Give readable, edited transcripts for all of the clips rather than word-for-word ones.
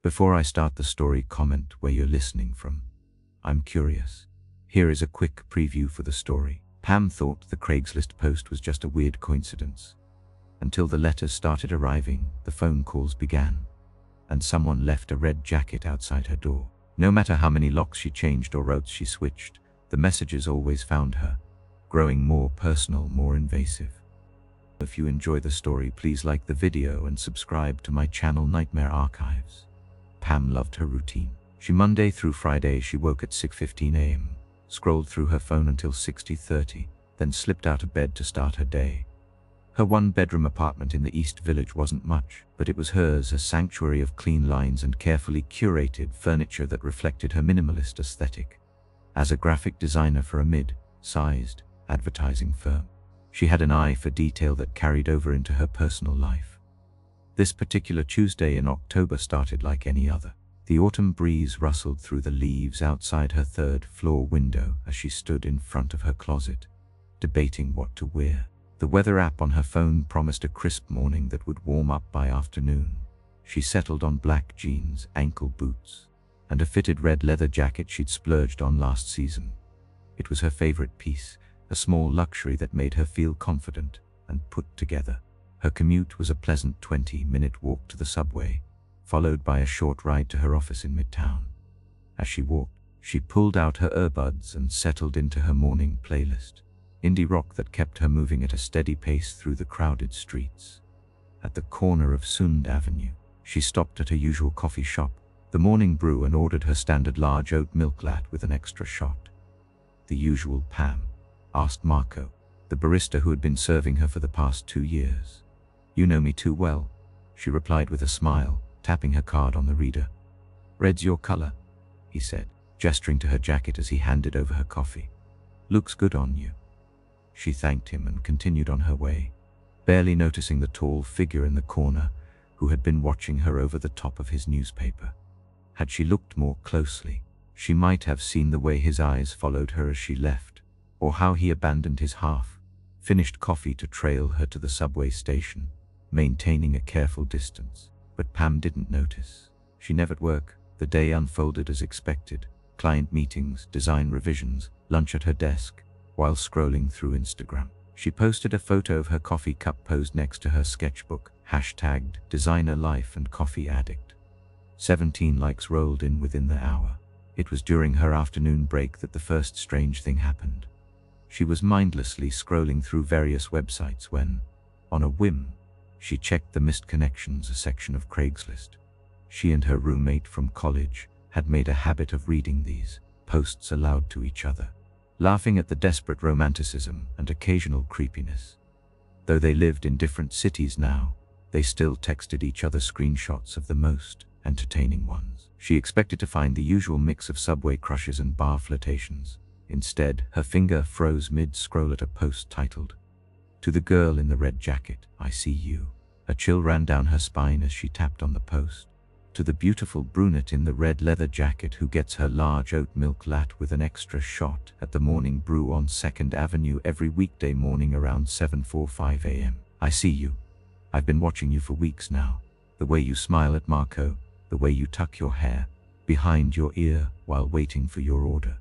Before I start the story, comment where you're listening from. I'm curious. Here is a quick preview for the story. Pam thought the Craigslist post was just a weird coincidence. Until the letters started arriving, the phone calls began, and someone left a red jacket outside her door. No matter how many locks she changed or routes she switched, the messages always found her, growing more personal, more invasive. If you enjoy the story, please like the video and subscribe to my channel Nightmare Archives. Pam loved her routine. Monday through Friday she woke at 6:15 a.m., scrolled through her phone until 6:30, then slipped out of bed to start her day. Her one-bedroom apartment in the East Village wasn't much, but it was hers, a sanctuary of clean lines and carefully curated furniture that reflected her minimalist aesthetic. As a graphic designer for a mid-sized advertising firm, she had an eye for detail that carried over into her personal life. This particular Tuesday in October started like any other. The autumn breeze rustled through the leaves outside her third-floor window as she stood in front of her closet, debating what to wear. The weather app on her phone promised a crisp morning that would warm up by afternoon. She settled on black jeans, ankle boots, and a fitted red leather jacket she'd splurged on last season. It was her favorite piece, a small luxury that made her feel confident and put together. Her commute was a pleasant 20-minute walk to the subway, followed by a short ride to her office in Midtown. As she walked, she pulled out her earbuds and settled into her morning playlist, indie rock that kept her moving at a steady pace through the crowded streets. At the corner of Sund Avenue, she stopped at her usual coffee shop, the Morning Brew, and ordered her standard large oat milk latte with an extra shot. "The usual, Pam?" asked Marco, the barista who had been serving her for the past 2 years. "You know me too well," she replied with a smile, tapping her card on the reader. "Red's your color," he said, gesturing to her jacket as he handed over her coffee. "Looks good on you." She thanked him and continued on her way, barely noticing the tall figure in the corner who had been watching her over the top of his newspaper. Had she looked more closely, she might have seen the way his eyes followed her as she left, or how he abandoned his half-finished coffee to trail her to the subway station, maintaining a careful distance. But Pam didn't notice. She never at work. The day unfolded as expected. Client meetings, design revisions, lunch at her desk. While scrolling through Instagram, she posted a photo of her coffee cup posed next to her sketchbook, hashtagged designer life and coffee addict. 17 likes rolled in within the hour. It was during her afternoon break that the first strange thing happened. She was mindlessly scrolling through various websites when, on a whim, she checked the missed connections, a section of Craigslist. She and her roommate from college had made a habit of reading these posts aloud to each other, laughing at the desperate romanticism and occasional creepiness. Though they lived in different cities now, they still texted each other screenshots of the most entertaining ones. She expected to find the usual mix of subway crushes and bar flirtations. Instead, her finger froze mid-scroll at a post titled, "To the girl in the red jacket, I see you." A chill ran down her spine as she tapped on the post. "To the beautiful brunette in the red leather jacket who gets her large oat milk latte with an extra shot at the Morning Brew on 2nd Avenue every weekday morning around 7:45 a.m. I see you. I've been watching you for weeks now. The way you smile at Marco, the way you tuck your hair behind your ear while waiting for your order,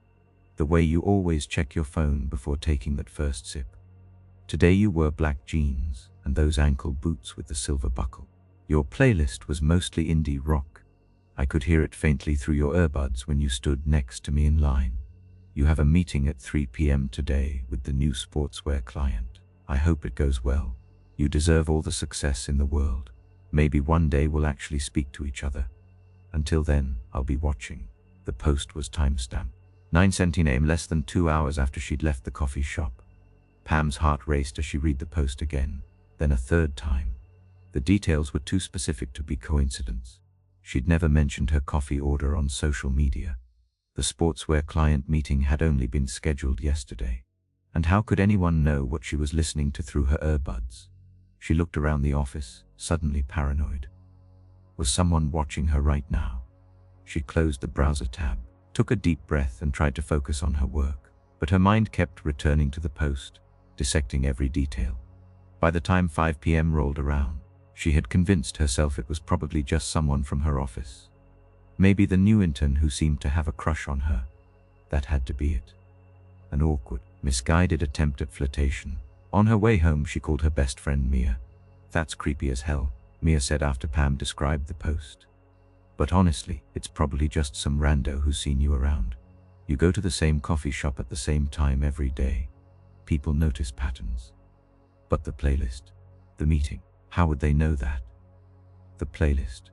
the way you always check your phone before taking that first sip. Today you wore black jeans and those ankle boots with the silver buckle. Your playlist was mostly indie rock. I could hear it faintly through your earbuds when you stood next to me in line. You have a meeting at 3 p.m. today with the new sportswear client. I hope it goes well. You deserve all the success in the world. Maybe one day we'll actually speak to each other. Until then, I'll be watching." The post was timestamped 9:17 a.m., less than 2 hours after she'd left the coffee shop. Pam's heart raced as she read the post again, then a third time. The details were too specific to be coincidence. She'd never mentioned her coffee order on social media. The sportswear client meeting had only been scheduled yesterday. And how could anyone know what she was listening to through her earbuds? She looked around the office, suddenly paranoid. Was someone watching her right now? She closed the browser tab, took a deep breath and tried to focus on her work. But her mind kept returning to the post, dissecting every detail. By the time 5 p.m. rolled around, she had convinced herself it was probably just someone from her office. Maybe the new intern who seemed to have a crush on her. That had to be it. An awkward, misguided attempt at flirtation. On her way home, she called her best friend Mia. "That's creepy as hell," Mia said after Pam described the post. "But honestly, it's probably just some rando who's seen you around. You go to the same coffee shop at the same time every day. People notice patterns." But the playlist, the meeting, how would they know that? The playlist.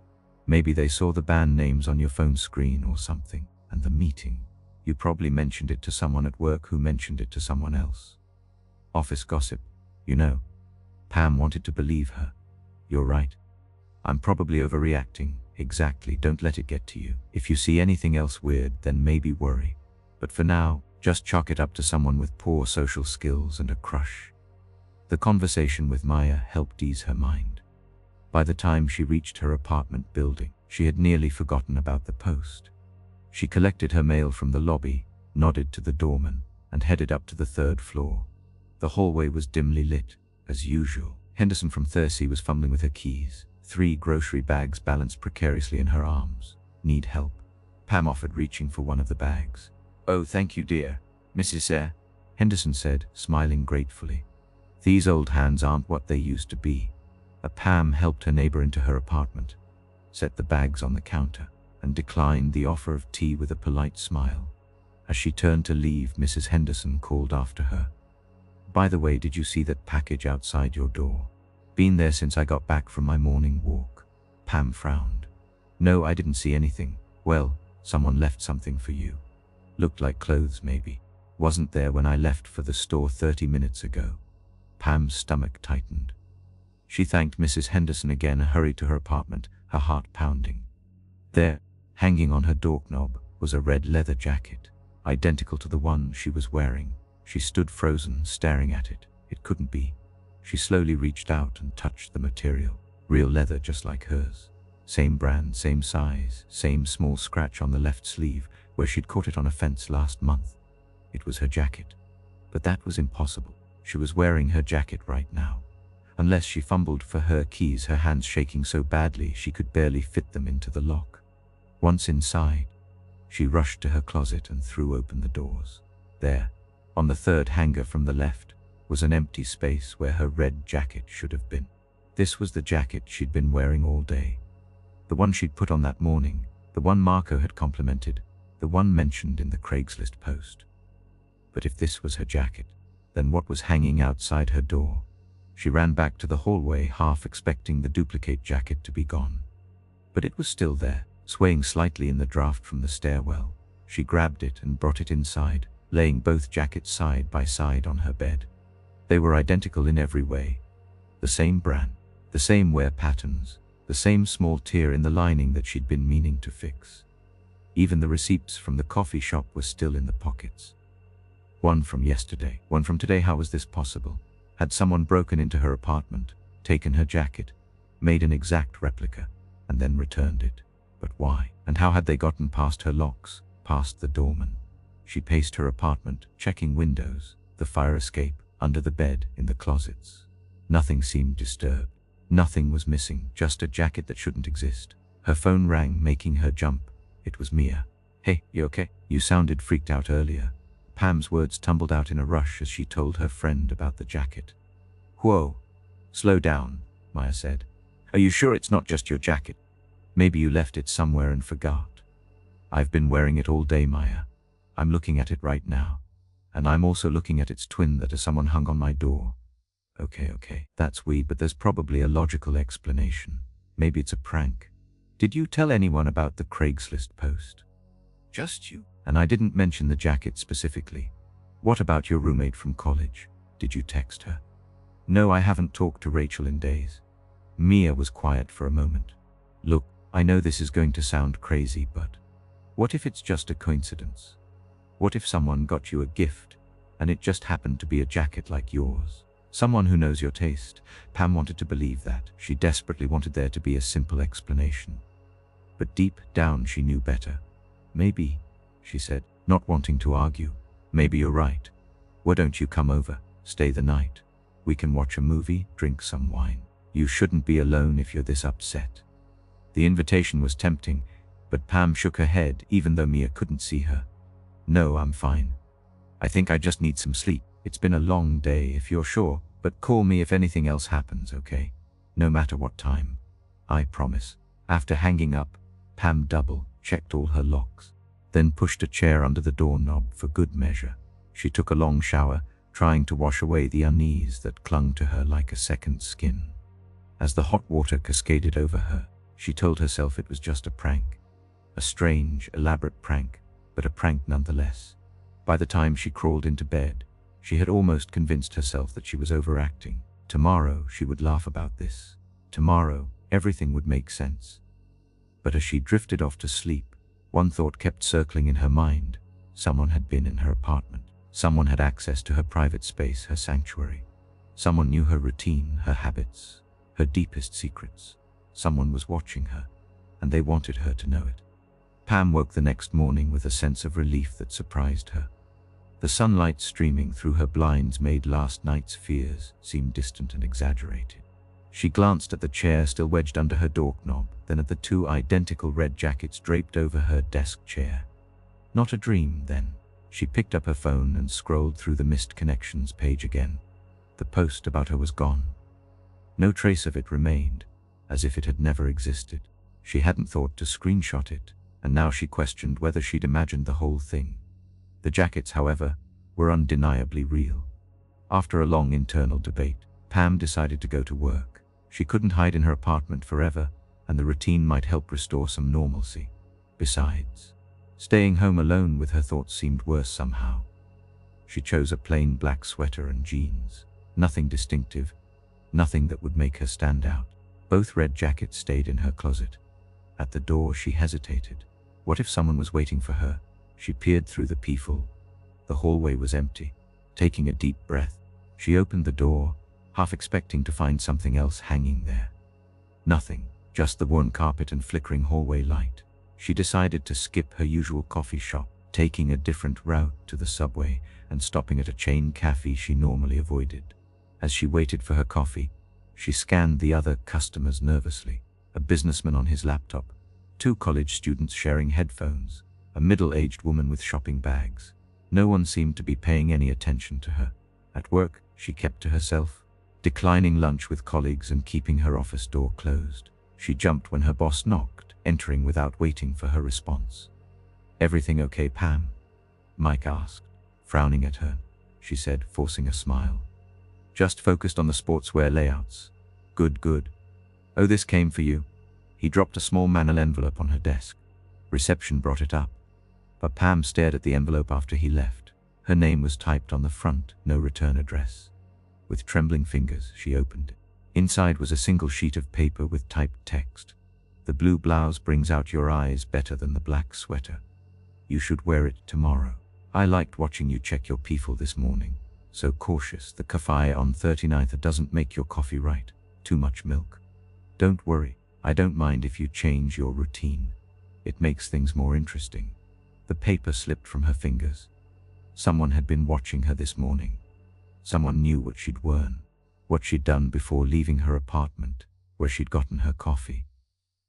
Maybe they saw the band names on your phone screen or something. And the meeting. You probably mentioned it to someone at work who mentioned it to someone else. Office gossip. You know. Pam wanted to believe her. "You're right. I'm probably overreacting." "Exactly, don't let it get to you. If you see anything else weird, then maybe worry. But for now, just chalk it up to someone with poor social skills and a crush." The conversation with Maya helped ease her mind. By the time she reached her apartment building, she had nearly forgotten about the post. She collected her mail from the lobby, nodded to the doorman, and headed up to the 3rd floor. The hallway was dimly lit, as usual. Henderson from Thursday was fumbling with her keys. 3 grocery bags balanced precariously in her arms. "Need help?" Pam offered, reaching for one of the bags. "Oh, thank you, dear. Mrs. Henderson said, smiling gratefully. These old hands aren't what they used to be. Pam helped her neighbor into her apartment, set the bags on the counter, and declined the offer of tea with a polite smile. As she turned to leave, Mrs. Henderson called after her. "By the way, did you see that package outside your door? Been there since I got back from my morning walk." Pam frowned. "No, I didn't see anything. Well, someone left something for you. Looked like clothes, maybe. Wasn't there when I left for the store 30 minutes ago." Pam's stomach tightened. She thanked Mrs. Henderson again and hurried to her apartment, her heart pounding. There, hanging on her doorknob, was a red leather jacket, identical to the one she was wearing. She stood frozen, staring at it. It couldn't be. She slowly reached out and touched the material. Real leather, just like hers. Same brand, same size, same small scratch on the left sleeve, where she'd caught it on a fence last month. It was her jacket. But that was impossible. She was wearing her jacket right now. Unless she fumbled for her keys, her hands shaking so badly she could barely fit them into the lock. Once inside, she rushed to her closet and threw open the doors. There, on the 3rd hanger from the left, was an empty space where her red jacket should have been. This was the jacket she'd been wearing all day. The one she'd put on that morning, the one Marco had complimented, the one mentioned in the Craigslist post. But if this was her jacket, then what was hanging outside her door? She ran back to the hallway, half expecting the duplicate jacket to be gone. But it was still there, swaying slightly in the draft from the stairwell. She grabbed it and brought it inside, laying both jackets side by side on her bed. They were identical in every way. The same brand, the same wear patterns, the same small tear in the lining that she'd been meaning to fix. Even the receipts from the coffee shop were still in the pockets. One from yesterday, one from today. How was this possible? Had someone broken into her apartment, taken her jacket, made an exact replica, and then returned it? But why? And how had they gotten past her locks, past the doorman? She paced her apartment, checking windows, the fire escape, under the bed, in the closets. Nothing seemed disturbed. Nothing was missing, just a jacket that shouldn't exist. Her phone rang, making her jump. It was Mia. "Hey, you okay? You sounded freaked out earlier." Pam's words tumbled out in a rush as she told her friend about the jacket. "Whoa. Slow down," Maya said. "Are you sure it's not just your jacket? Maybe you left it somewhere and forgot." "I've been wearing it all day, Maya. I'm looking at it right now. And I'm also looking at its twin that someone hung on my door." Okay. That's weird, but there's probably a logical explanation. Maybe it's a prank." "Did you tell anyone about the Craigslist post?" "Just you. And I didn't mention the jacket specifically. What about your roommate from college? Did you text her?" "No, I haven't talked to Rachel in days." Mia was quiet for a moment. "Look, I know this is going to sound crazy, but what if it's just a coincidence? What if someone got you a gift, and it just happened to be a jacket like yours? Someone who knows your taste." Pam wanted to believe that. She desperately wanted there to be a simple explanation. But deep down she knew better. "Maybe," she said, not wanting to argue. "Maybe you're right. Why don't you come over, stay the night? We can watch a movie, drink some wine. You shouldn't be alone if you're this upset." The invitation was tempting, But Pam shook her head, even though Mia couldn't see her. "No, I'm fine. I think I just need some sleep. It's been a long day if you're sure, but call me if anything else happens, okay? No matter what time. I promise." After hanging up, Pam double-checked all her locks, then pushed a chair under the doorknob for good measure. She took a long shower, trying to wash away the unease that clung to her like a second skin. As the hot water cascaded over her, she told herself it was just a prank. A strange, elaborate prank, but a prank nonetheless. By the time she crawled into bed, she had almost convinced herself that she was overacting. Tomorrow she would laugh about this. Tomorrow everything would make sense. But as she drifted off to sleep, one thought kept circling in her mind. Someone had been in her apartment. Someone had access to her private space, her sanctuary. Someone knew her routine, her habits, her deepest secrets. Someone was watching her, and they wanted her to know it. Pam woke the next morning with a sense of relief that surprised her. The sunlight streaming through her blinds made last night's fears seem distant and exaggerated. She glanced at the chair still wedged under her doorknob, then at the two identical red jackets draped over her desk chair. Not a dream, then. She picked up her phone and scrolled through the missed connections page again. The post about her was gone. No trace of it remained, as if it had never existed. She hadn't thought to screenshot it, and now she questioned whether she'd imagined the whole thing. The jackets, however, were undeniably real. After a long internal debate, Pam decided to go to work. She couldn't hide in her apartment forever, and the routine might help restore some normalcy. Besides, staying home alone with her thoughts seemed worse somehow. She chose a plain black sweater and jeans. Nothing distinctive, nothing that would make her stand out. Both red jackets stayed in her closet. At the door she hesitated. What if someone was waiting for her? She peered through the peephole. The hallway was empty. Taking a deep breath, she opened the door, half expecting to find something else hanging there. Nothing, just the worn carpet and flickering hallway light. She decided to skip her usual coffee shop, taking a different route to the subway and stopping at a chain cafe she normally avoided. As she waited for her coffee, she scanned the other customers nervously. A businessman on his laptop, two college students sharing headphones, a middle-aged woman with shopping bags. No one seemed to be paying any attention to her. At work, she kept to herself, declining lunch with colleagues and keeping her office door closed. She jumped when her boss knocked, entering without waiting for her response. "Everything okay, Pam?" Mike asked, frowning at her. She said, forcing a smile. "Just focused on the sportswear layouts." Good, good. "Oh, this came for you." He dropped a small manila envelope on her desk. Reception brought it up, but Pam stared at the envelope after he left. Her name was typed on the front, no return address. With trembling fingers, she opened it. Inside was a single sheet of paper with typed text. "The blue blouse brings out your eyes better than the black sweater. You should wear it tomorrow. I liked watching you check your peephole this morning. So cautious, the cafe on 39th doesn't make your coffee right. Too much milk. Don't worry, I don't mind if you change your routine. It makes things more interesting." The paper slipped from her fingers. Someone had been watching her this morning. Someone knew what she'd worn, what she'd done before leaving her apartment, where she'd gotten her coffee.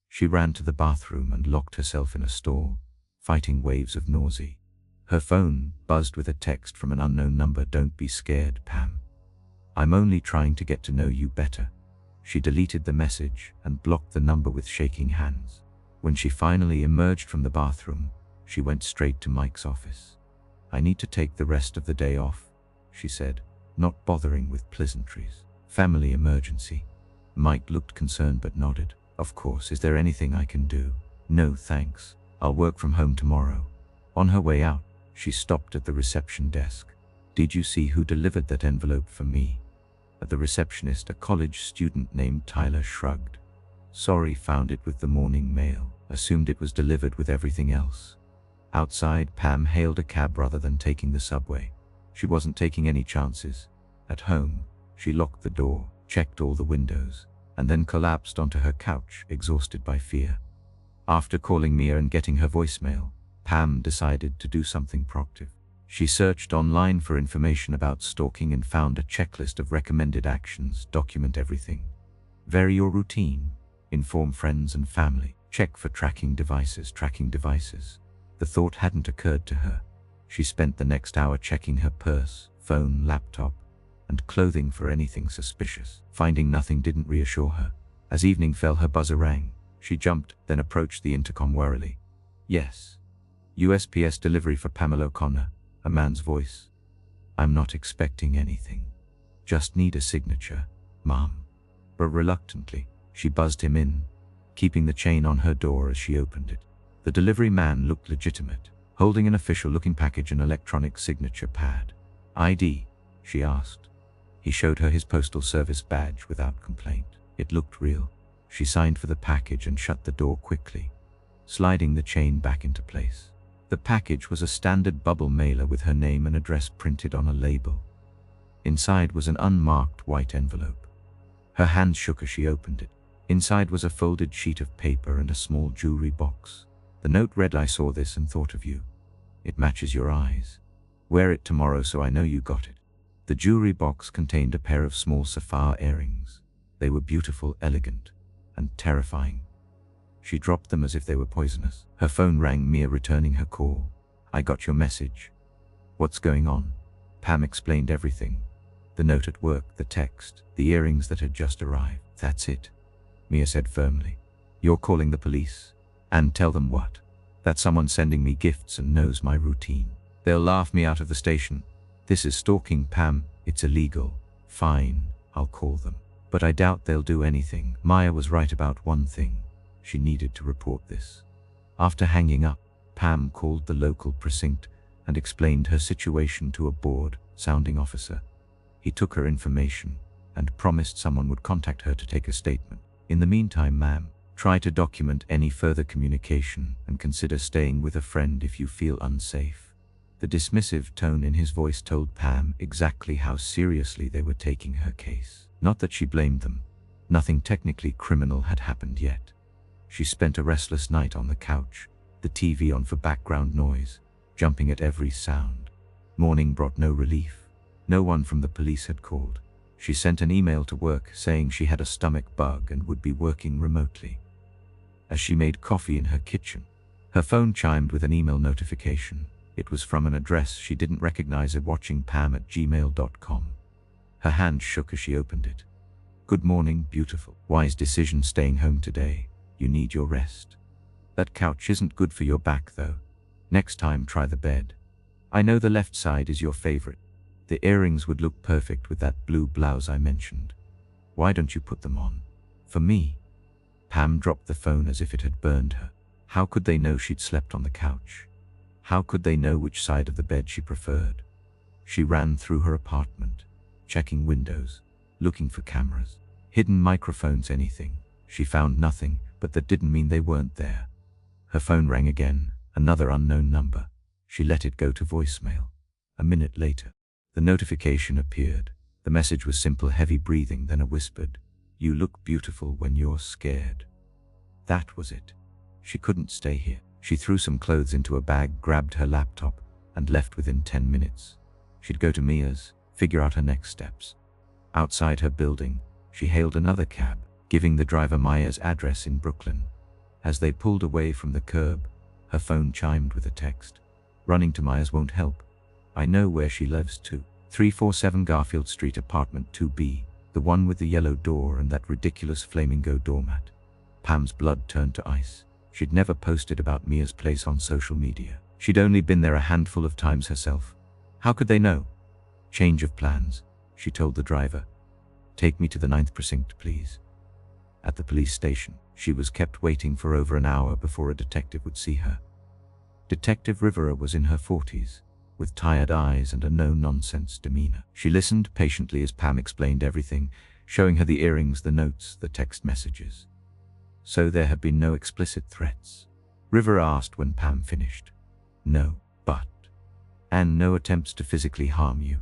She ran to the bathroom and locked herself in a stall, fighting waves of nausea. Her phone buzzed with a text from an unknown number. "Don't be scared, Pam. I'm only trying to get to know you better." She deleted the message and blocked the number with shaking hands. When she finally emerged from the bathroom, she went straight to Mike's office. "I need to take the rest of the day off," she said, not bothering with pleasantries. "Family emergency." Mike looked concerned but nodded. "Of course, is there anything I can do?" "No, thanks. I'll work from home tomorrow." On her way out, she stopped at the reception desk. "Did you see who delivered that envelope for me?" At the receptionist, a college student named Tyler shrugged. "Sorry, found it with the morning mail. Assumed it was delivered with everything else." Outside, Pam hailed a cab rather than taking the subway. She wasn't taking any chances. At home, she locked the door, checked all the windows, and then collapsed onto her couch, exhausted by fear. After calling Mia and getting her voicemail, Pam decided to do something proactive. She searched online for information about stalking and found a checklist of recommended actions. Document everything. Vary your routine. Inform friends and family. Check for tracking devices. The thought hadn't occurred to her. She spent the next hour checking her purse, phone, laptop, and clothing for anything suspicious. Finding nothing didn't reassure her. As evening fell, her buzzer rang. She jumped, then approached the intercom warily. Yes. USPS delivery for Pamela O'Connor, a man's voice. I'm not expecting anything. Just need a signature, Mom. But reluctantly, she buzzed him in, keeping the chain on her door as she opened it. The delivery man looked legitimate, holding an official-looking package and electronic signature pad. ID? She asked. He showed her his postal service badge without complaint. It looked real. She signed for the package and shut the door quickly, sliding the chain back into place. The package was a standard bubble mailer with her name and address printed on a label. Inside was an unmarked white envelope. Her hand shook as she opened it. Inside was a folded sheet of paper and a small jewelry box. The note read, I saw this and thought of you. It matches your eyes. Wear it tomorrow so I know you got it. The jewelry box contained a pair of small sapphire earrings. They were beautiful, elegant, and terrifying. She dropped them as if they were poisonous. Her phone rang, Mia returning her call. I got your message. What's going on? Pam explained everything. The note at work, the text, the earrings that had just arrived. That's it, Mia said firmly. You're calling the police? And tell them what? That someone's sending me gifts and knows my routine. They'll laugh me out of the station. This is stalking, Pam. It's illegal. Fine, I'll call them. But I doubt they'll do anything. Maya was right about one thing. She needed to report this. After hanging up, Pam called the local precinct and explained her situation to a bored-sounding officer. He took her information and promised someone would contact her to take a statement. In the meantime, ma'am, try to document any further communication and consider staying with a friend if you feel unsafe. The dismissive tone in his voice told Pam exactly how seriously they were taking her case. Not that she blamed them. Nothing technically criminal had happened yet. She spent a restless night on the couch, the TV on for background noise, jumping at every sound. Morning brought no relief. No one from the police had called. She sent an email to work saying she had a stomach bug and would be working remotely. As she made coffee in her kitchen, her phone chimed with an email notification. It was from an address she didn't recognize, at watchingpam@gmail.com. Her hand shook as she opened it. Good morning, beautiful. Wise decision staying home today. You need your rest. That couch isn't good for your back though. Next time try the bed. I know the left side is your favorite. The earrings would look perfect with that blue blouse I mentioned. Why don't you put them on? For me? Pam dropped the phone as if it had burned her. How could they know she'd slept on the couch? How could they know which side of the bed she preferred? She ran through her apartment, checking windows, looking for cameras, hidden microphones, anything. She found nothing, but that didn't mean they weren't there. Her phone rang again, another unknown number. She let it go to voicemail. A minute later, the notification appeared. The message was simple, heavy breathing, then a whispered, "You look beautiful when you're scared." That was it. She couldn't stay here. She threw some clothes into a bag, grabbed her laptop, and left within 10 minutes. She'd go to Mia's, figure out her next steps. Outside her building, she hailed another cab, giving the driver Maya's address in Brooklyn. As they pulled away from the curb, her phone chimed with a text. Running to Maya's won't help. I know where she lives too. 347 Garfield Street, apartment 2B, the one with the yellow door and that ridiculous flamingo doormat. Pam's blood turned to ice. She'd never posted about Mia's place on social media. She'd only been there a handful of times herself. How could they know? Change of plans, she told the driver. Take me to the 9th precinct, please. At the police station, she was kept waiting for over an hour before a detective would see her. Detective Rivera was in her 40s, with tired eyes and a no-nonsense demeanor. She listened patiently as Pam explained everything, showing her the earrings, the notes, the text messages. So there had been no explicit threats? Rivera asked when Pam finished. No, but... And no attempts to physically harm you?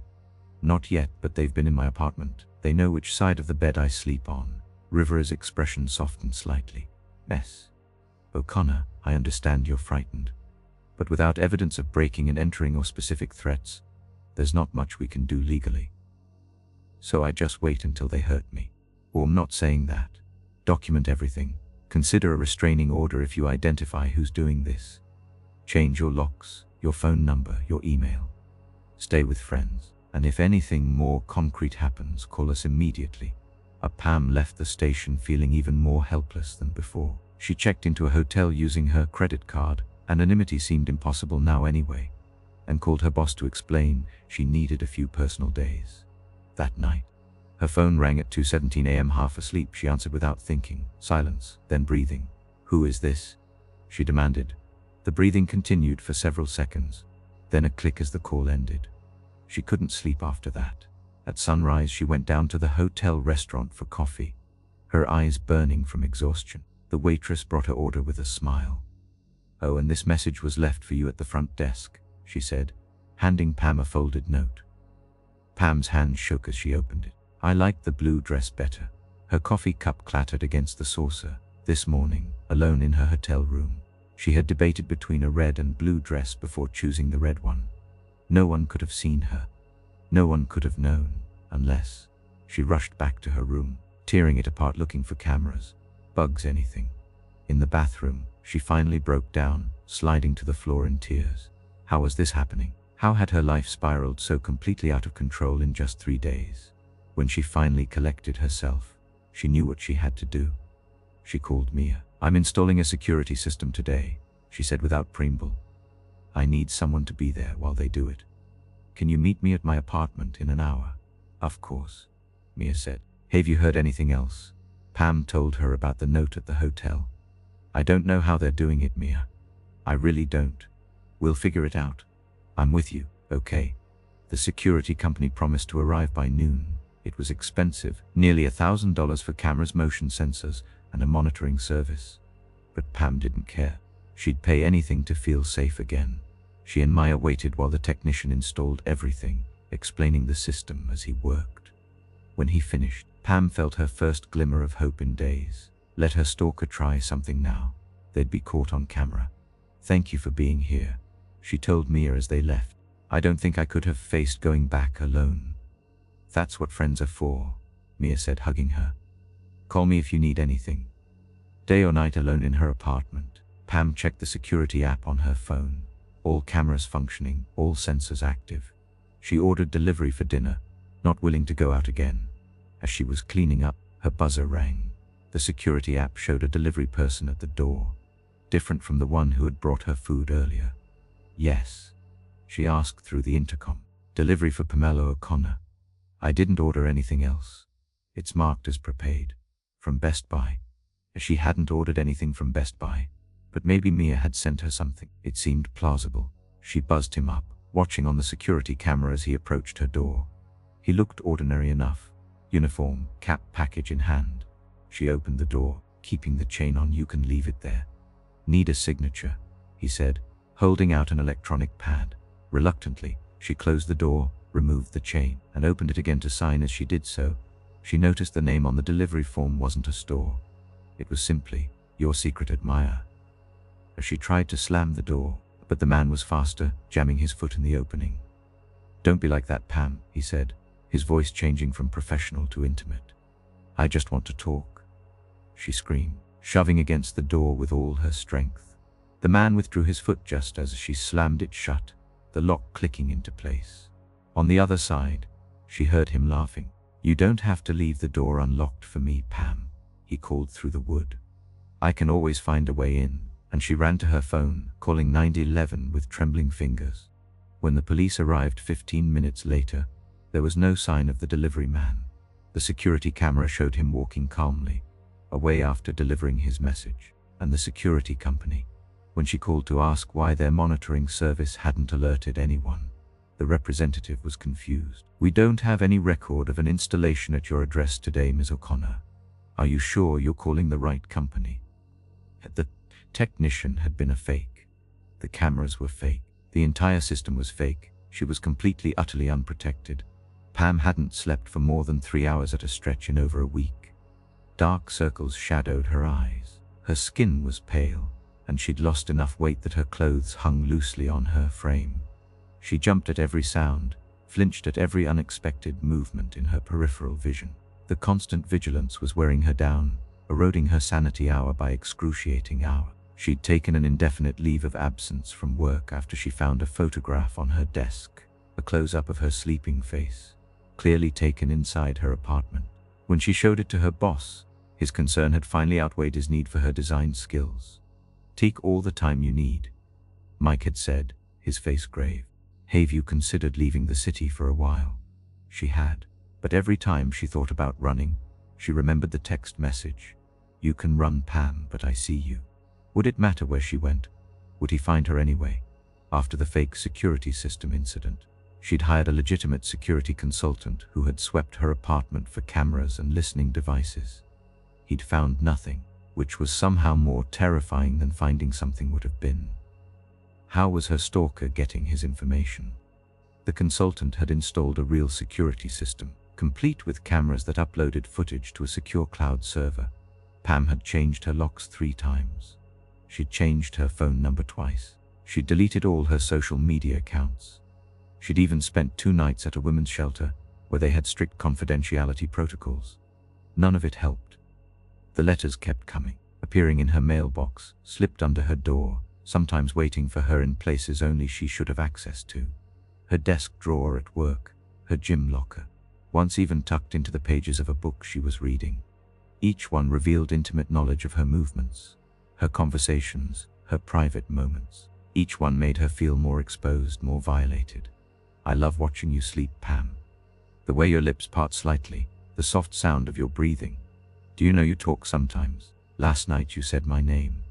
Not yet, but they've been in my apartment. They know which side of the bed I sleep on. Rivera's expression softened slightly. Miss O'Connor, I understand you're frightened. But without evidence of breaking and entering or specific threats, there's not much we can do legally. So I just wait until they hurt me. Or I'm not saying that. Document everything. Consider a restraining order if you identify who's doing this. Change your locks, your phone number, your email. Stay with friends, and if anything more concrete happens, call us immediately. Pam left the station feeling even more helpless than before. She checked into a hotel using her credit card. Anonymity seemed impossible now anyway, and called her boss to explain she needed a few personal days. That night, her phone rang at 2:17 a.m. Half asleep, she answered without thinking. Silence, then breathing. "Who is this?" she demanded. The breathing continued for several seconds, then a click as the call ended. She couldn't sleep after that. At sunrise, she went down to the hotel restaurant for coffee, her eyes burning from exhaustion. The waitress brought her order with a smile. "Oh, and this message was left for you at the front desk," she said, handing Pam a folded note. Pam's hand shook as she opened it. "I liked the blue dress better." Her coffee cup clattered against the saucer. This morning, alone in her hotel room, she had debated between a red and blue dress before choosing the red one. No one could have seen her. No one could have known, unless... She rushed back to her room, tearing it apart looking for cameras, bugs, anything. In the bathroom, she finally broke down, sliding to the floor in tears. How was this happening? How had her life spiraled so completely out of control in just 3 days? When she finally collected herself, she knew what she had to do. She called Mia. "I'm installing a security system today," she said without preamble. "I need someone to be there while they do it. Can you meet me at my apartment in an hour?" "Of course," Mia said. "Have you heard anything else?" Pam told her about the note at the hotel. "I don't know how they're doing it, Mia. I really don't. We'll figure it out. I'm with you, okay?" The security company promised to arrive by noon. It was expensive, nearly $1,000 for cameras, motion sensors, and a monitoring service. But Pam didn't care. She'd pay anything to feel safe again. She and Maya waited while the technician installed everything, explaining the system as he worked. When he finished, Pam felt her first glimmer of hope in days. Let her stalker try something now. They'd be caught on camera. "Thank you for being here," she told Mia as they left. "I don't think I could have faced going back alone." "That's what friends are for," Mia said, hugging her. "Call me if you need anything." Day or night alone in her apartment, Pam checked the security app on her phone. All cameras functioning, all sensors active. She ordered delivery for dinner, not willing to go out again. As she was cleaning up, her buzzer rang. The security app showed a delivery person at the door, different from the one who had brought her food earlier. "Yes?" she asked through the intercom. "Delivery for Pamela O'Connor. I didn't order anything else. It's marked as prepaid. From Best Buy." She hadn't ordered anything from Best Buy, but maybe Mia had sent her something. It seemed plausible. She buzzed him up, watching on the security camera as he approached her door. He looked ordinary enough. Uniform, cap, package in hand. She opened the door, keeping the chain on. "You can leave it there." "Need a signature," he said, holding out an electronic pad. Reluctantly, she closed the door, removed the chain, and opened it again to sign. As she did so, she noticed the name on the delivery form wasn't a store. It was simply, "Your Secret Admirer." As she tried to slam the door, but the man was faster, jamming his foot in the opening. "Don't be like that, Pam," he said, his voice changing from professional to intimate. "I just want to talk," she screamed, shoving against the door with all her strength. The man withdrew his foot just as she slammed it shut, the lock clicking into place. On the other side, she heard him laughing. "You don't have to leave the door unlocked for me, Pam," he called through the wood. "I can always find a way in," and she ran to her phone, calling 911 with trembling fingers. When the police arrived 15 minutes later, there was no sign of the delivery man. The security camera showed him walking calmly, away after delivering his message. And the security company, when she called to ask why their monitoring service hadn't alerted anyone, the representative was confused. "We don't have any record of an installation at your address today, Ms. O'Connor. Are you sure you're calling the right company?" The technician had been a fake. The cameras were fake. The entire system was fake. She was completely, utterly unprotected. Pam hadn't slept for more than 3 hours at a stretch in over a week. Dark circles shadowed her eyes. Her skin was pale, and she'd lost enough weight that her clothes hung loosely on her frame. She jumped at every sound, flinched at every unexpected movement in her peripheral vision. The constant vigilance was wearing her down, eroding her sanity hour by excruciating hour. She'd taken an indefinite leave of absence from work after she found a photograph on her desk, a close-up of her sleeping face, clearly taken inside her apartment. When she showed it to her boss, his concern had finally outweighed his need for her design skills. "Take all the time you need," Mike had said, his face grave. "Have you considered leaving the city for a while?" She had, but every time she thought about running, she remembered the text message. "You can run, Pam, but I see you." Would it matter where she went? Would he find her anyway? After the fake security system incident, she'd hired a legitimate security consultant who had swept her apartment for cameras and listening devices. He'd found nothing, which was somehow more terrifying than finding something would have been. How was her stalker getting his information? The consultant had installed a real security system, complete with cameras that uploaded footage to a secure cloud server. Pam had changed her locks 3 times. She'd changed her phone number twice. She'd deleted all her social media accounts. She'd even spent 2 nights at a women's shelter where they had strict confidentiality protocols. None of it helped. The letters kept coming, appearing in her mailbox, slipped under her door, sometimes waiting for her in places only she should have access to. Her desk drawer at work, her gym locker, once even tucked into the pages of a book she was reading. Each one revealed intimate knowledge of her movements, her conversations, her private moments. Each one made her feel more exposed, more violated. "I love watching you sleep, Pam. The way your lips part slightly, the soft sound of your breathing. Do you know you talk sometimes? Last night you said my name.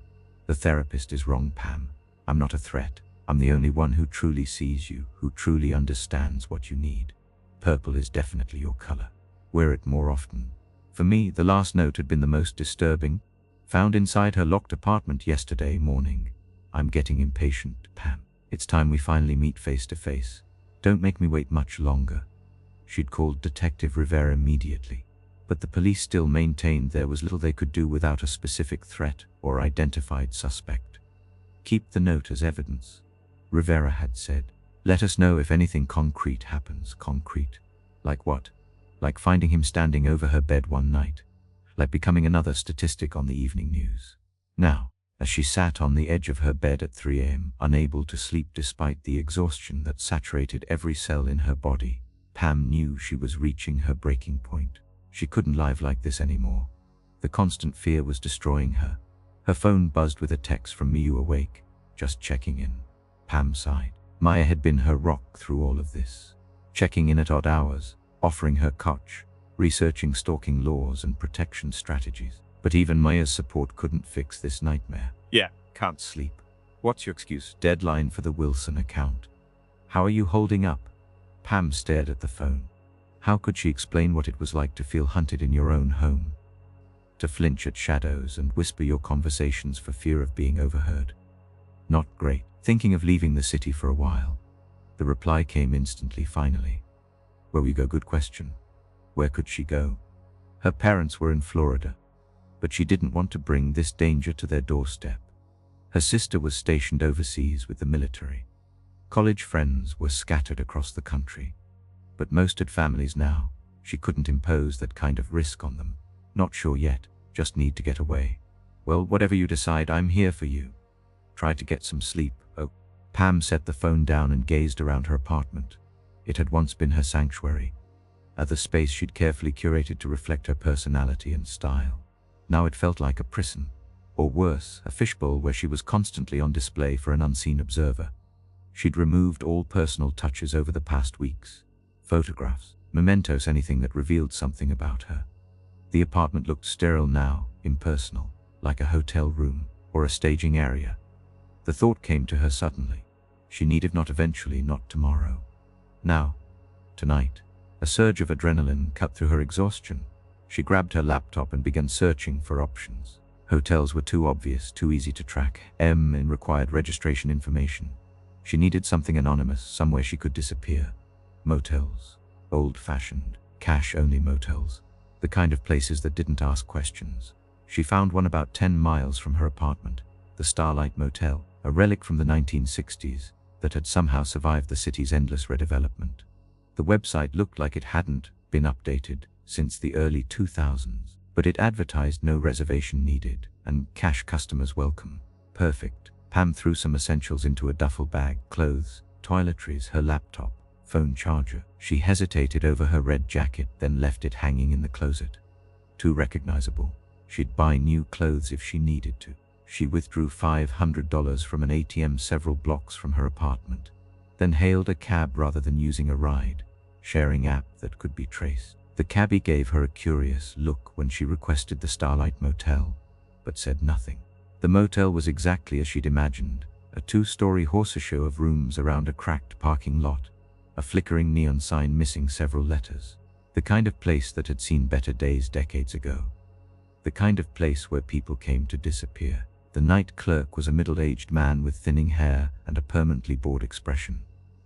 The therapist is wrong, Pam. I'm not a threat. I'm the only one who truly sees you, who truly understands what you need. Purple is definitely your color. Wear it more often." For me, the last note had been the most disturbing, found inside her locked apartment yesterday morning. "I'm getting impatient, Pam. It's time we finally meet face to face. Don't make me wait much longer." She'd called Detective Rivera immediately, but the police still maintained there was little they could do without a specific threat or identified suspect. "Keep the note as evidence," Rivera had said. "Let us know if anything concrete happens." Concrete? Like what? Like finding him standing over her bed one night. Like becoming another statistic on the evening news. Now, as she sat on the edge of her bed at 3 a.m., unable to sleep despite the exhaustion that saturated every cell in her body, Pam knew she was reaching her breaking point. She couldn't live like this anymore. The constant fear was destroying her. Her phone buzzed with a text from "Me, you awake? Just checking in." Pam sighed. Maya had been her rock through all of this. Checking in at odd hours, offering her coach, researching stalking laws and protection strategies. But even Maya's support couldn't fix this nightmare. "Yeah, can't sleep. What's your excuse?" "Deadline for the Wilson account." "How are you holding up?" Pam stared at the phone. How could she explain what it was like to feel hunted in your own home? To flinch at shadows and whisper your conversations for fear of being overheard? Not great. Thinking of leaving the city for a while. The reply came instantly, finally. "Where will you go?" Good question. Where could she go? Her parents were in Florida, but she didn't want to bring this danger to their doorstep. Her sister was stationed overseas with the military. College friends were scattered across the country, but most had families now. She couldn't impose that kind of risk on them. "Not sure yet, just need to get away." "Well, whatever you decide, I'm here for you. Try to get some sleep." "Oh." Pam set the phone down and gazed around her apartment. It had once been her sanctuary, the space she'd carefully curated to reflect her personality and style. Now it felt like a prison, or worse, a fishbowl where she was constantly on display for an unseen observer. She'd removed all personal touches over the past weeks. Photographs, mementos, anything that revealed something about her. The apartment looked sterile now, impersonal, like a hotel room or a staging area. The thought came to her suddenly. She needed not eventually, not tomorrow. Now, tonight. A surge of adrenaline cut through her exhaustion. She grabbed her laptop and began searching for options. Hotels were too obvious, too easy to track. In required registration information. She needed something anonymous, somewhere she could disappear. Motels. Old-fashioned, cash-only motels. The kind of places that didn't ask questions. She found one about 10 miles from her apartment. The Starlight Motel, a relic from the 1960s that had somehow survived the city's endless redevelopment. The website looked like it hadn't been updated since the early 2000s. but it advertised no reservation needed and cash customers welcome. Perfect. Pam threw some essentials into a duffel bag: clothes, toiletries, her laptop, phone charger. She hesitated over her red jacket, then left it hanging in the closet. Too recognizable. She'd buy new clothes if she needed to. She withdrew $500 from an ATM several blocks from her apartment, then hailed a cab rather than using a ride-sharing app that could be traced. The cabbie gave her a curious look when she requested the Starlight Motel, but said nothing. The motel was exactly as she'd imagined, a two-story horseshoe of rooms around a cracked parking lot, a flickering neon sign missing several letters. The kind of place that had seen better days decades ago. The kind of place where people came to disappear. The night clerk was a middle-aged man with thinning hair and a permanently bored expression.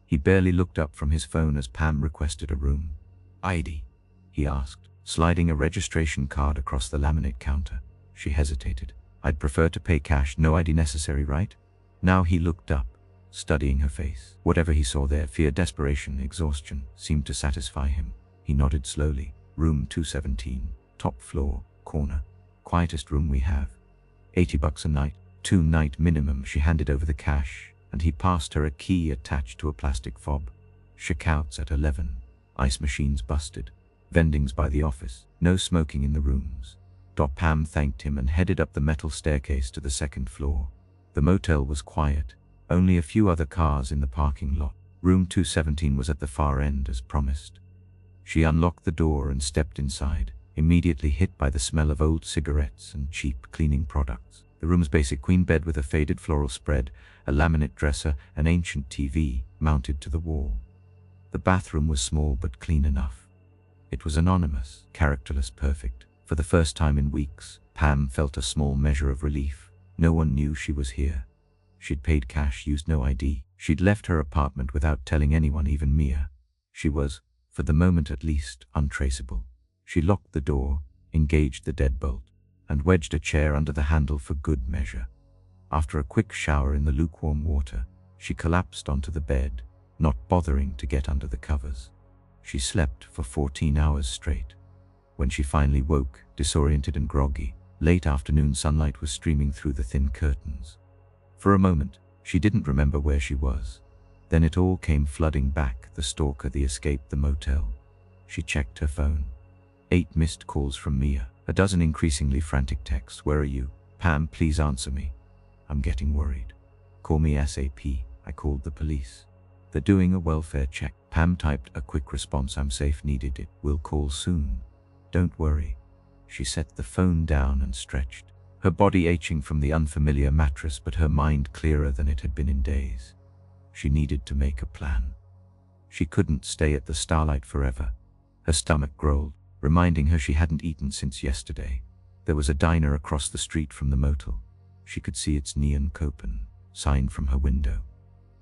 He barely looked up from his phone as Pam requested a room. "ID?" he asked, sliding a registration card across the laminate counter. She hesitated. "I'd prefer to pay cash. No ID necessary, right?" Now he looked up, studying her face. Whatever he saw there, fear, desperation, exhaustion, seemed to satisfy him. He nodded slowly. "Room 217, top floor, corner. Quietest room we have. $80 a night, 2-night minimum." She handed over the cash, and he passed her a key attached to a plastic fob. "Checkouts at 11. Ice machines busted. Vendings by the office. No smoking in the rooms." Pam thanked him and headed up the metal staircase to the second floor. The motel was quiet, only a few other cars in the parking lot. Room 217 was at the far end, as promised. She unlocked the door and stepped inside, immediately hit by the smell of old cigarettes and cheap cleaning products. The room's basic queen bed with a faded floral spread, a laminate dresser, an ancient TV mounted to the wall. The bathroom was small but clean enough. It was anonymous, characterless, perfect. For the first time in weeks, Pam felt a small measure of relief. No one knew she was here. She'd paid cash, used no ID. She'd left her apartment without telling anyone, even Mia. She was, for the moment at least, untraceable. She locked the door, engaged the deadbolt, and wedged a chair under the handle for good measure. After a quick shower in the lukewarm water, she collapsed onto the bed, not bothering to get under the covers. She slept for 14 hours straight. When she finally woke, disoriented and groggy, late afternoon sunlight was streaming through the thin curtains. For a moment, she didn't remember where she was. Then it all came flooding back: the stalker, the escape, the motel. She checked her phone. 8 missed calls from Mia, a dozen increasingly frantic texts. "Where are you? Pam, please answer me. I'm getting worried. Call me ASAP. I called the police. They're doing a welfare check." Pam typed a quick response: "I'm safe, needed it. Will call soon. Don't worry." She set the phone down and stretched, her body aching from the unfamiliar mattress, but her mind clearer than it had been in days. She needed to make a plan. She couldn't stay at the Starlight forever. Her stomach growled, reminding her she hadn't eaten since yesterday. There was a diner across the street from the motel. She could see its neon coupon sign from her window.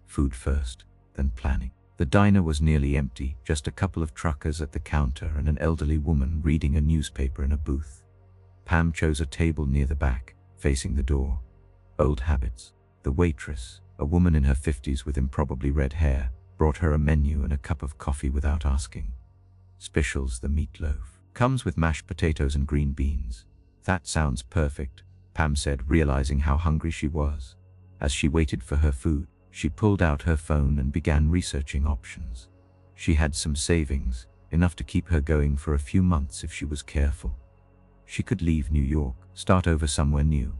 Food first, then planning. The diner was nearly empty, just a couple of truckers at the counter and an elderly woman reading a newspaper in a booth. Pam chose a table near the back, facing the door. Old habits. The waitress, a woman in her 50s with improbably red hair, brought her a menu and a cup of coffee without asking. "Specials, the meatloaf. Comes with mashed potatoes and green beans." "That sounds perfect," Pam said, realizing how hungry she was. As she waited for her food, she pulled out her phone and began researching options. She had some savings, enough to keep her going for a few months if she was careful. She could leave New York, start over somewhere new,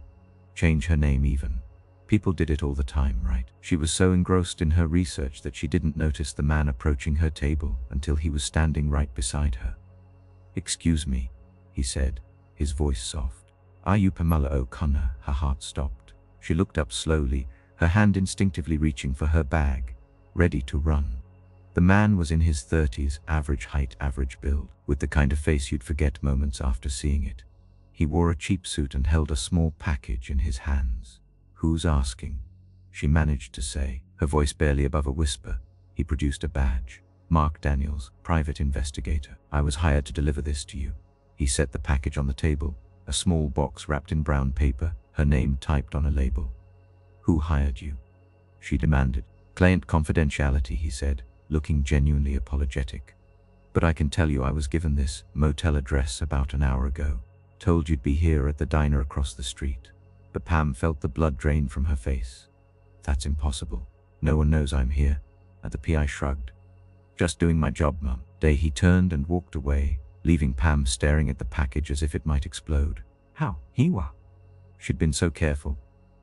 change her name even. People did it all the time, right? She was so engrossed in her research that she didn't notice the man approaching her table until he was standing right beside her. "Excuse me," he said, his voice soft. "Are you Pamela O'Connor?" Her heart stopped. She looked up slowly, her hand instinctively reaching for her bag, ready to run. The man was in his 30s, average height, average build, with the kind of face you'd forget moments after seeing it. He wore a cheap suit and held a small package in his hands. "Who's asking?" she managed to say, her voice barely above a whisper. He produced a badge. "Mark Daniels, private investigator. I was hired to deliver this to you." He set the package on the table, a small box wrapped in brown paper, her name typed on a label. "Who hired you?" she demanded. "Client confidentiality," he said, looking genuinely apologetic. "But I can tell you I was given this motel address about an hour ago." Told you'd be here at the diner across the street. But Pam felt the blood drain from her face. That's impossible. No one knows I'm here. And the PI shrugged. Just doing my job, Mum. He turned and walked away, leaving Pam staring at the package as if it might explode. How? Hiwa? She'd been so careful.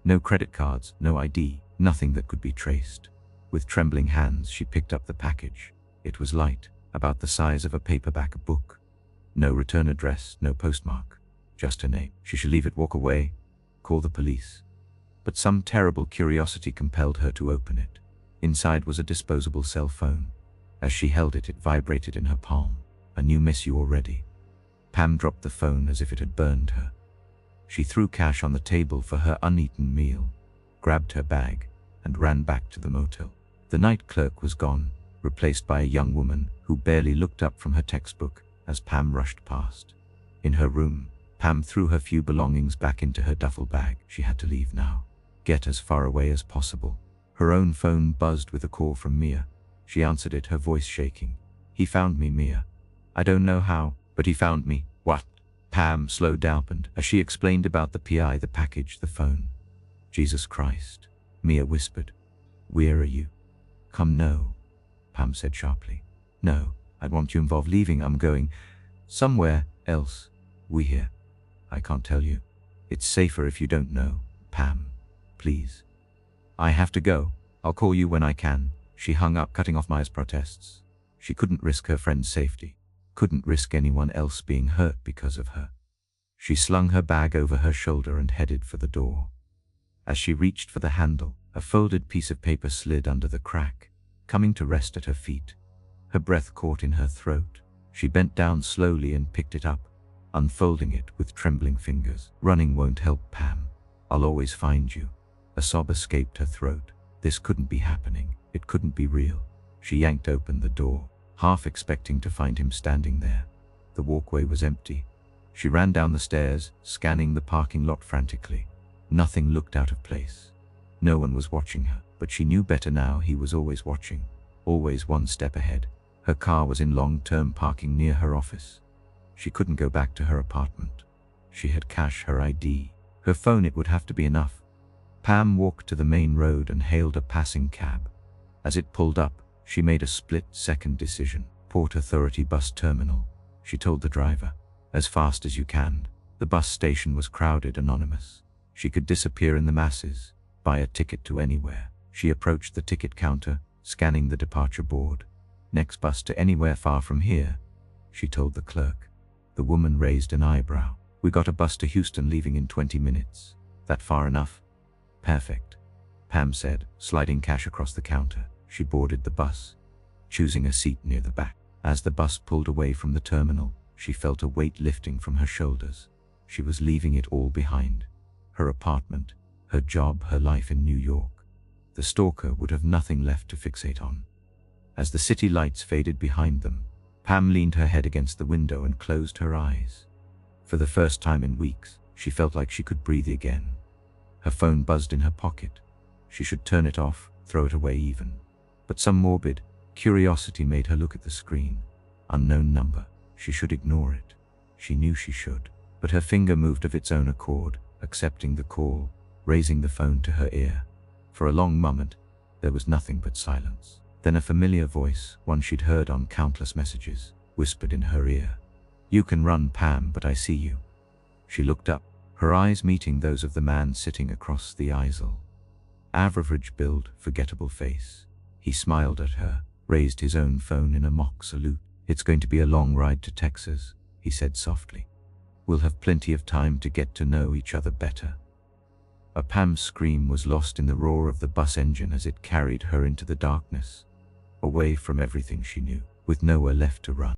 No credit cards, no ID, nothing that could be traced. With trembling hands, she picked up the package. It was light, about the size of a paperback book. No return address, no postmark. Just her name. She should leave it, walk away, call the police. But some terrible curiosity compelled her to open it. Inside was a disposable cell phone. As she held it, it vibrated in her palm. "I knew miss you already." Pam dropped the phone as if it had burned her. She threw cash on the table for her uneaten meal, grabbed her bag, and ran back to the motel. The night clerk was gone, replaced by a young woman who barely looked up from her textbook as Pam rushed past. In her room, Pam threw her few belongings back into her duffel bag. She had to leave now. Get as far away as possible. Her own phone buzzed with a call from Mia. She answered it, her voice shaking. "He found me, Mia. I don't know how, but he found me." "What?" Pam slowed down as she explained about the PI, the package, the phone. "Jesus Christ," Mia whispered. "Where are you?" "Come, no," Pam said sharply. "No, I want you involved. Leaving. I'm going somewhere else. We here. I can't tell you. It's safer if you don't know. Pam, please." "I have to go. I'll call you when I can." She hung up, cutting off Mia's protests. She couldn't risk her friend's safety. Couldn't risk anyone else being hurt because of her. She slung her bag over her shoulder and headed for the door. As she reached for the handle, a folded piece of paper slid under the crack, coming to rest at her feet. Her breath caught in her throat. She bent down slowly and picked it up, unfolding it with trembling fingers. "Running won't help, Pam. I'll always find you." A sob escaped her throat. This couldn't be happening. It couldn't be real. She yanked open the door, half expecting to find him standing there. The walkway was empty. She ran down the stairs, scanning the parking lot frantically. Nothing looked out of place. No one was watching her, but she knew better now. He was always watching, always one step ahead. Her car was in long-term parking near her office. She couldn't go back to her apartment. She had cash, her ID, her phone. It would have to be enough. Pam walked to the main road and hailed a passing cab. As it pulled up, she made a split-second decision. Port Authority bus terminal. She told the driver, "As fast as you can." The bus station was crowded, anonymous. She could disappear in the masses, buy a ticket to anywhere. She approached the ticket counter, scanning the departure board. "Next bus to anywhere far from here," she told the clerk. The woman raised an eyebrow. "We got a bus to Houston leaving in 20 minutes. That far enough?" "Perfect," Pam said, sliding cash across the counter. She boarded the bus, choosing a seat near the back. As the bus pulled away from the terminal, she felt a weight lifting from her shoulders. She was leaving it all behind. Her apartment, her job, her life in New York. The stalker would have nothing left to fixate on. As the city lights faded behind them, Pam leaned her head against the window and closed her eyes. For the first time in weeks, she felt like she could breathe again. Her phone buzzed in her pocket. She should turn it off, throw it away even. But some morbid curiosity made her look at the screen. Unknown number. She should ignore it. She knew she should. But her finger moved of its own accord, accepting the call, raising the phone to her ear. For a long moment, there was nothing but silence. Then a familiar voice, one she'd heard on countless messages, whispered in her ear. "You can run, Pam, but I see you." She looked up, her eyes meeting those of the man sitting across the aisle. Average build, forgettable face. He smiled at her, raised his own phone in a mock salute. "It's going to be a long ride to Texas," he said softly. "We'll have plenty of time to get to know each other better." A Pam's scream was lost in the roar of the bus engine as it carried her into the darkness, away from everything she knew, with nowhere left to run.